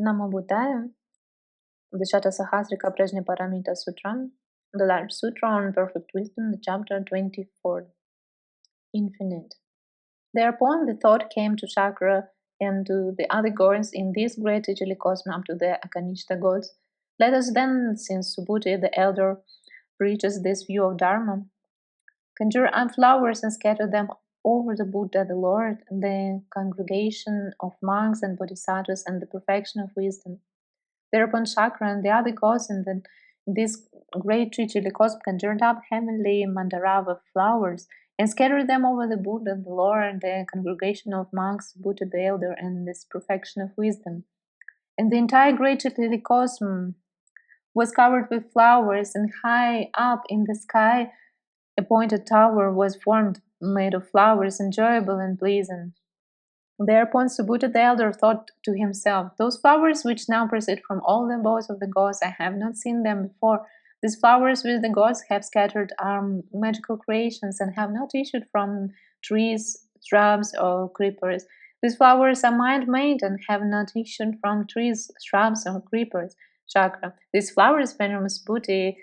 Namo Buddhaya. The Satasahasrika Prajnaparamita Sutram, the large sutra on perfect wisdom, the chapter 24. Infinite. Thereupon the thought came to Śakra and to the other gods in this great trichiliocosm up to the Akanishtha gods. Let us then, since Subhuti the Elder preaches this view of Dharma, conjure up flowers and scatter them over the Buddha, the Lord, the congregation of monks and bodhisattvas, and the perfection of wisdom. Thereupon Śakra and the other gods in this great trichiliocosm conjured up heavenly Mandarava flowers and scattered them over the Buddha, the Lord, the congregation of monks, Buddha the Elder, and this perfection of wisdom. And the entire great trichiliocosm was covered with flowers, and high up in the sky a pointed tower was formed, made of flowers, enjoyable and pleasant. Thereupon Subhuti the Elder thought to himself, those flowers which now proceed from all the abodes of the gods, I have not seen them before. These flowers which the gods have scattered are magical creations and have not issued from trees, shrubs, or creepers. These flowers are mind-made and have not issued from trees, shrubs, or creepers. Śakra. These flowers, Venerable Subhuti,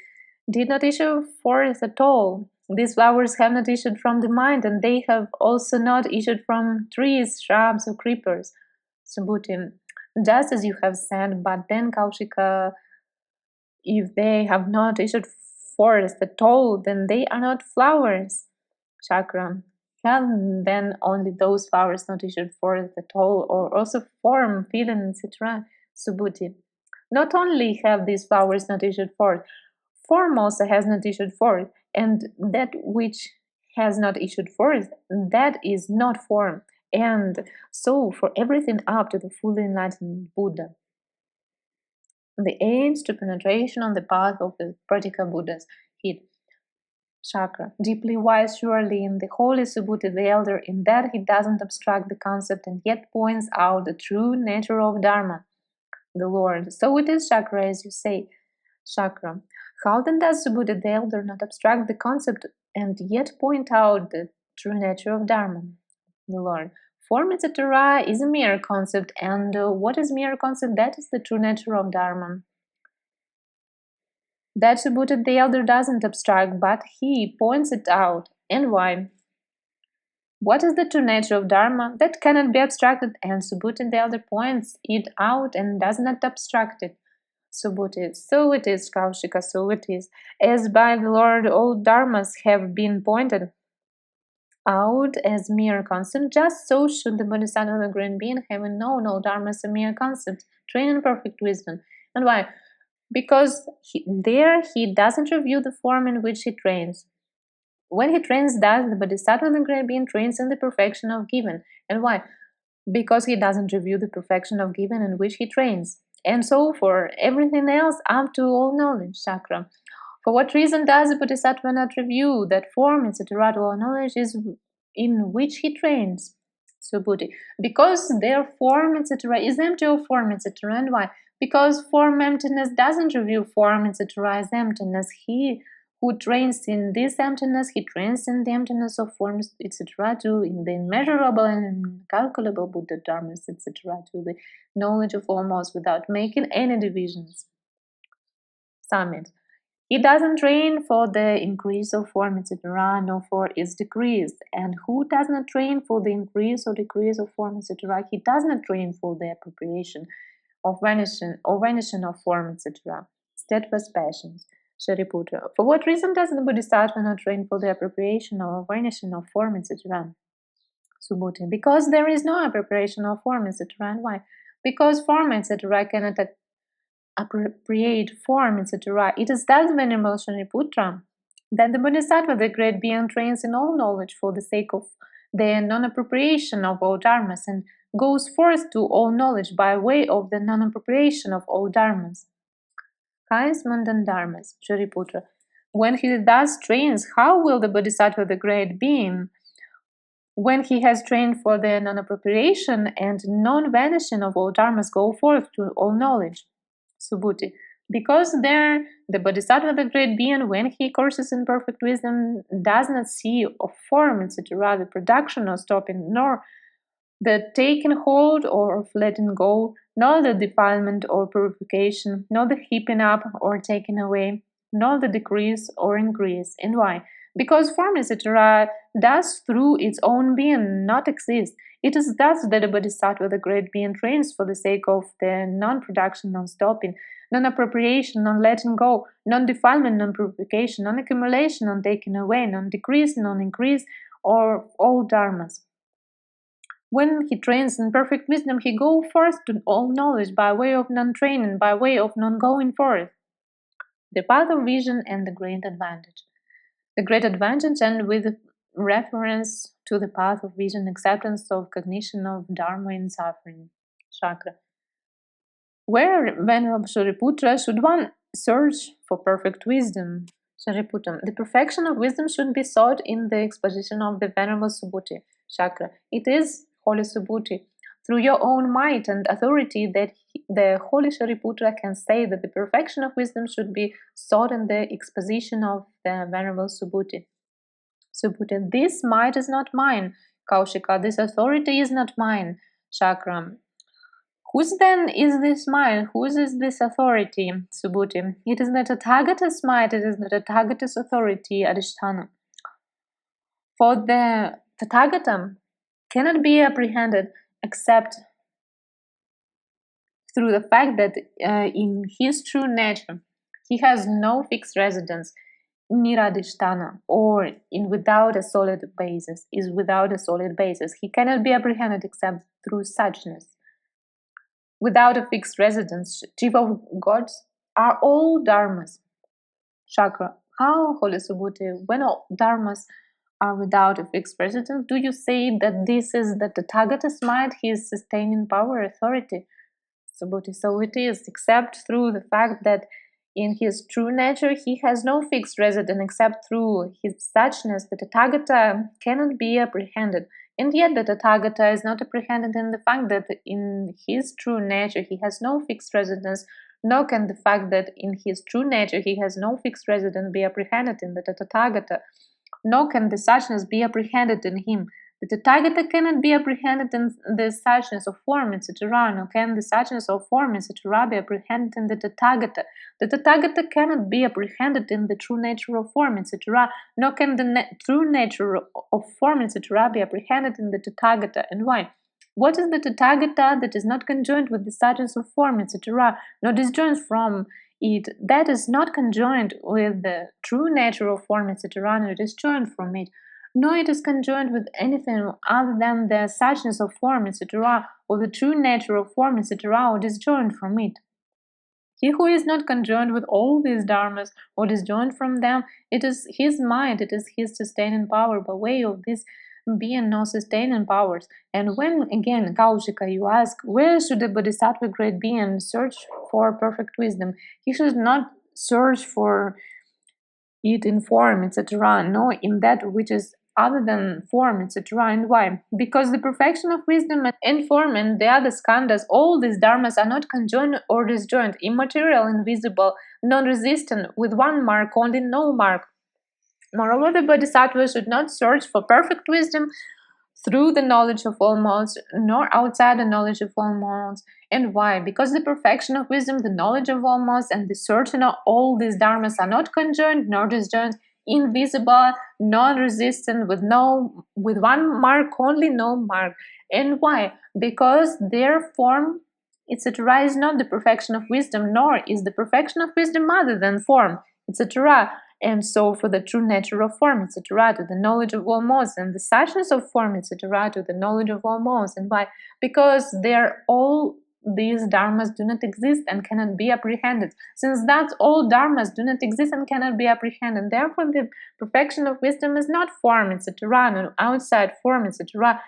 did not issue forth at all. These flowers have not issued from the mind, and they have also not issued from trees, shrubs, or creepers. Subhuti. Just as you have said, but then, Kaushika, if they have not issued forth at all, then they are not flowers. Śakra. Have then only those flowers not issued forth at all, or also form, feeling, etc.? Subhuti. Not only have these flowers not issued forth, form also has not issued forth, and that which has not issued forth, that is not form, and so for everything up to the fully enlightened Buddha. The aids to penetration on the path of the practical Buddhas hid. Śakra. Deeply wise surely in the holy Subhuti the Elder, in that he doesn't abstract the concept and yet points out the true nature of Dharma, the Lord. So it is, Śakra, as you say. Śakra. How then does Subhuti the Elder not abstract the concept and yet point out the true nature of Dharma? The Lord. Form, etc. is a mere concept, and what is mere concept? That is the true nature of Dharma. That Subhuti the Elder doesn't abstract, but he points it out. And why? What is the true nature of Dharma? That cannot be abstracted, and Subhuti the Elder points it out and does not abstract it. Subhuti. So it is, Kaushika, so it is. As by the Lord all dharmas have been pointed out as mere concept, just so should the Bodhisattva, the great being, having known all dharmas a mere concept, train in perfect wisdom. And why? Because there he doesn't review the form in which he trains. When he trains thus, the Bodhisattva, the great being, trains in the perfection of giving. And why? Because he doesn't review the perfection of giving in which he trains. And so for everything else up to all knowledge, Śakra. For what reason does the Bodhisattva not review that form, etc., to all knowledge is in which he trains? Subhuti. Because their form, etc., is empty of form, etc. And why? Because form emptiness doesn't review form, etc., as emptiness. He who trains in this emptiness, he trains in the emptiness of forms, etc., to in the immeasurable and incalculable Buddha dharmas, etc., to the knowledge of almost without making any divisions. Summit. He doesn't train for the increase of form, etc., nor for its decrease. And who does not train for the increase or decrease of form, etc., he does not train for the appropriation of vanishing of form, etc. Steadfast passions. Shariputra. For what reason does the Bodhisattva not train for the appropriation or vanishing of form, etc.? Subhuti. Because there is no appropriation of form, etc. And why? Because form, etc. cannot appropriate form, etc. It is thus, Venerable Shariputra, that the Bodhisattva, the great being, trains in all knowledge for the sake of the non-appropriation of all dharmas, and goes forth to all knowledge by way of the non-appropriation of all dharmas. Highest mundane dharmas, Shariputra. When he thus trains, how will the Bodhisattva, the great being, when he has trained for the non-appropriation and non-vanishing of all dharmas, go forth to all knowledge? Subhuti. Because there, the Bodhisattva, the great being, when he courses in perfect wisdom, does not see of form, etc., the production or stopping, nor the taking hold or of letting go, nor the defilement or purification, nor the heaping up or taking away, nor the decrease or increase. And why? Because form, etc., does through its own being not exist. It is thus that the Bodhisattva, the great being, trains for the sake of the non-production, non-stopping, non-appropriation, non-letting go, non-defilement, non-purification, non-accumulation, non-taking away, non-decrease, non-increase, or all dharmas. When he trains in perfect wisdom, he goes forth to all knowledge by way of non-training, by way of non-going forth. The path of vision and the great advantage. The great advantage, and with reference to the path of vision, acceptance of cognition of Dharma in suffering. Chakra. Where, Venerable Shariputra, should one search for perfect wisdom? Shariputra. The perfection of wisdom should be sought in the exposition of the Venerable Subhuti Chakra. It is, Holy Subhuti, through your own might and authority that the Holy Shariputra can say that the perfection of wisdom should be sought in the exposition of the Venerable Subhuti. Subhuti. This might is not mine, Kaushika. This authority is not mine, Chakra. Whose then is this might? Whose is this authority? Subhuti. It is not a Tathagata's might, it is not a Tathagata's authority, Adhisthana. For the Tathagata cannot be apprehended except through the fact that in his true nature he has no fixed residence, niradhisthana, or in without a solid basis, is without a solid basis. He cannot be apprehended except through suchness. Without a fixed residence, chief of gods are all dharmas. Chakra. How, Holy Subhuti, when all dharmas are without a fixed residence, do you say that this is the Tathagata's might, his sustaining power, authority? Subhuti. So it is, except through the fact that in his true nature he has no fixed residence, except through his suchness, the Tathagata cannot be apprehended. And yet the Tathagata is not apprehended in the fact that in his true nature he has no fixed residence, nor can the fact that in his true nature he has no fixed residence be apprehended in the Tathagata, nor can the suchness be apprehended in him. The Tathagata cannot be apprehended in the suchness of form, etc., nor can the suchness of form, etc., be apprehended in the Tathagata. The Tathagata cannot be apprehended in the true nature of form, etc., nor can the true nature of form, etc., be apprehended in the Tathagata. And why? What is the Tathagata that is not conjoined with the suchness of form, etc., nor disjoined from it, that is not conjoined with the true nature of form, etc., nor disjoined from it? Nor it is conjoined with anything other than the suchness of form, etc., or the true nature of form, etc., or disjoined from it. He who is not conjoined with all these dharmas or disjoined from them, it is his mind, it is his sustaining power by way of this being no sustaining powers. And when again, Kaushika, you ask, where should the Bodhisattva great being search for perfect wisdom? He should not search for it in form, etc., no, in that which is other than form, etc. And why? Because the perfection of wisdom and form and the other skandhas, all these dharmas are not conjoined or disjoined, immaterial, invisible, non-resistant, with one mark, only no mark. Moreover, the Bodhisattva should not search for perfect wisdom through the knowledge of all modes, nor outside the knowledge of all modes. And why? Because the perfection of wisdom, the knowledge of all modes, and the searching of all these dharmas are not conjoined nor disjoined, invisible, non-resistant, with one mark, only no mark. And why? Because their form, etc., is not the perfection of wisdom, nor is the perfection of wisdom other than form, etc. And so for the true nature of form, etc., to the knowledge of all modes, and the suchness of form, etc., to the knowledge of all modes. And why? Because all these dharmas do not exist and cannot be apprehended. Since that all dharmas do not exist and cannot be apprehended, therefore the perfection of wisdom is not form, etc., no outside form, etc.,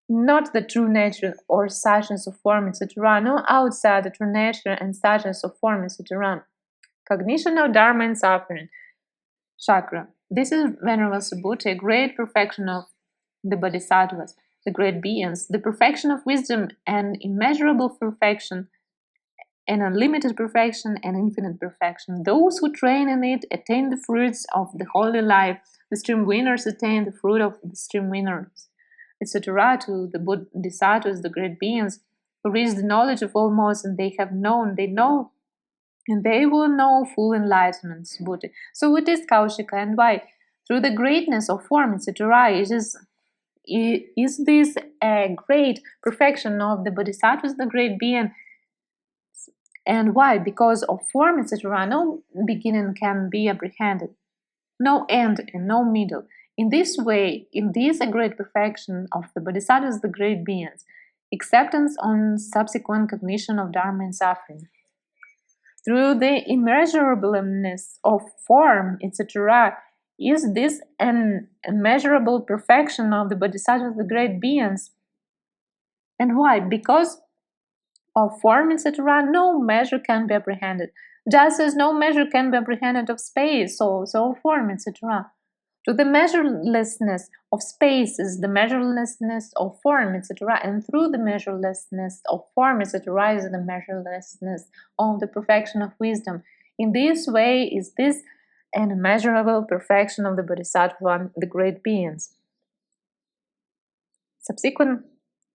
not the true nature or suchness of form, etc., no outside the true nature and suchness of form, etc. Cognition of Dharma and suffering. Chakra. This is Venerable Subhuti, a great perfection of the Bodhisattvas, the great beings, the perfection of wisdom, and immeasurable perfection, and unlimited perfection, and infinite perfection. Those who train in it attain the fruits of the holy life. The stream winners attain the fruit of the stream winners, etc. To the Bodhisattvas, the great beings, who reach the knowledge of all modes, and they have known, they know, and they will know full enlightenment, Subhuti. So what is Kaushika and why? Through the greatness of form, etc., is this a great perfection of the Bodhisattvas, the great being? And why? Because of form, etc., no beginning can be apprehended, no end and no middle. In this way, in this a great perfection of the Bodhisattvas, the great beings, acceptance on subsequent cognition of Dharma and suffering. Through the immeasurableness of form, etc., is this an immeasurable perfection of the Bodhisattvas, the great beings? And why? Because of form, etc., no measure can be apprehended. Just as no measure can be apprehended of space, so form, etc. To the measurelessness of space is the measurelessness of form, etc. And through the measurelessness of form, etc., is the measurelessness of the perfection of wisdom. In this way is this an immeasurable perfection of the Bodhisattva, the great beings. Subsequent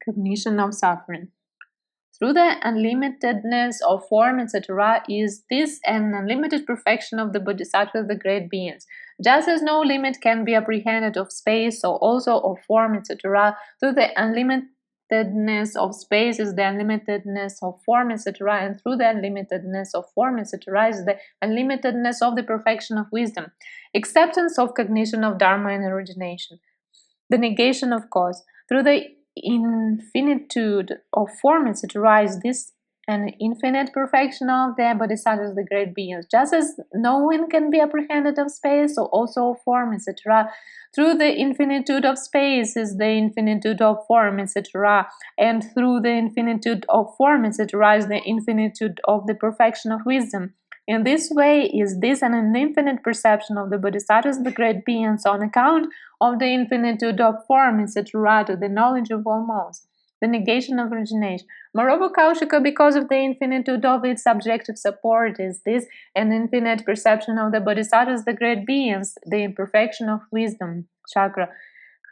cognition of suffering. Through the unlimitedness of form, etc., is this an unlimited perfection of the Bodhisattvas, the great beings. Just as no limit can be apprehended of space, so also of form, etc., through the unlimitedness of space is the unlimitedness of form, etc., and through the unlimitedness of form, etc., is the unlimitedness of the perfection of wisdom. Acceptance of cognition of Dharma and origination. The negation of cause. Through the infinitude of form, etc., is this an infinite perfection of the Bodhisattvas, the great beings. Just as no one can be apprehended of space, so also of form, etc. Through the infinitude of space is the infinitude of form, etc. And through the infinitude of form, etc., is the infinitude of the perfection of wisdom. In this way is this an infinite perception of the Bodhisattvas, the great beings, on account of the infinitude of form, etc., to the knowledge of all modes. The negation of origination. Moreover, Kaushika, because of the infinitude of its subjective support, is this an infinite perception of the Bodhisattvas, the great beings, the imperfection of wisdom. Chakra.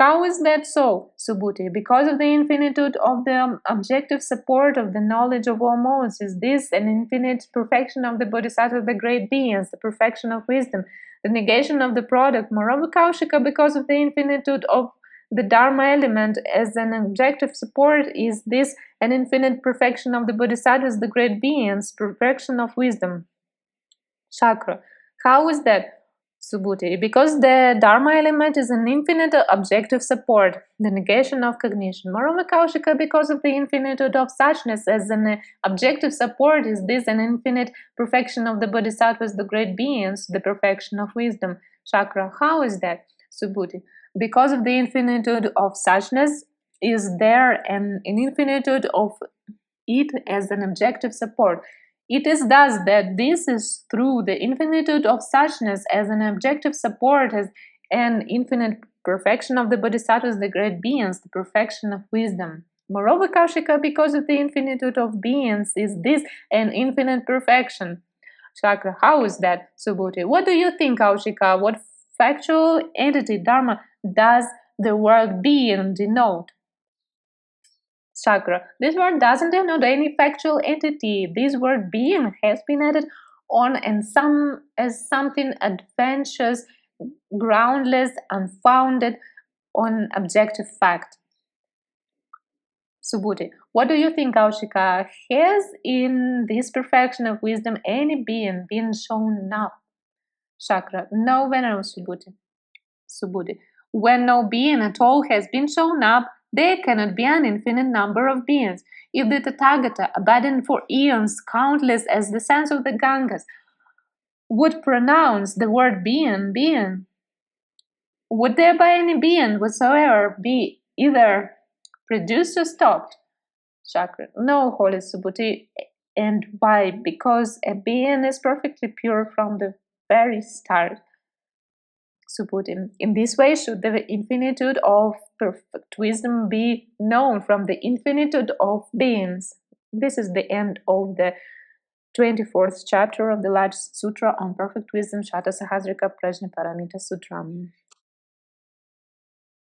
How is that so, Subhuti? Because of the infinitude of the objective support of the knowledge of all modes, is this an infinite perfection of the Bodhisattva, the great beings, the perfection of wisdom, the negation of the product. Moreover, Kaushika, because of the infinitude of the Dharma element as an objective support, is this an infinite perfection of the Bodhisattvas, the great beings, perfection of wisdom. Chakra. How is that, Subhuti? Because the Dharma element is an infinite objective support, the negation of cognition. Moreover, Kaushika, because of the infinitude of suchness as an objective support, is this an infinite perfection of the Bodhisattvas, the great beings, the perfection of wisdom. Chakra. How is that, Subhuti? Because of the infinitude of suchness, is there an infinitude of it as an objective support. It is thus that this is through the infinitude of suchness as an objective support, as an infinite perfection of the Bodhisattvas, the great beings, the perfection of wisdom. Moreover, Kaushika, because of the infinitude of beings, is this an infinite perfection. Chakra. How is that, Subhuti? What do you think, Kaushika? What factual entity, Dharma, does the word being denote? Chakra. This word doesn't denote any factual entity. This word being has been added on and some as something adventitious, groundless, unfounded on objective fact. Subhuti. What do you think, Kaushika? Has in this perfection of wisdom any being been shown up? Chakra. No, Venerable Subhuti. Subhuti. When no being at all has been shown up, there cannot be an infinite number of beings. If the Tathagata, abiding for eons, countless as the sands of the Gangas, would pronounce the word being, would there by any being whatsoever be either produced or stopped? Chakra. No, Holy Subhuti. And why? Because a being is perfectly pure from the very start. Subhuti. In this way, should the infinitude of perfect wisdom be known from the infinitude of beings. This is the end of the 24th chapter of the large sutra on perfect wisdom, Satasahasrika Prajnaparamita Sutram.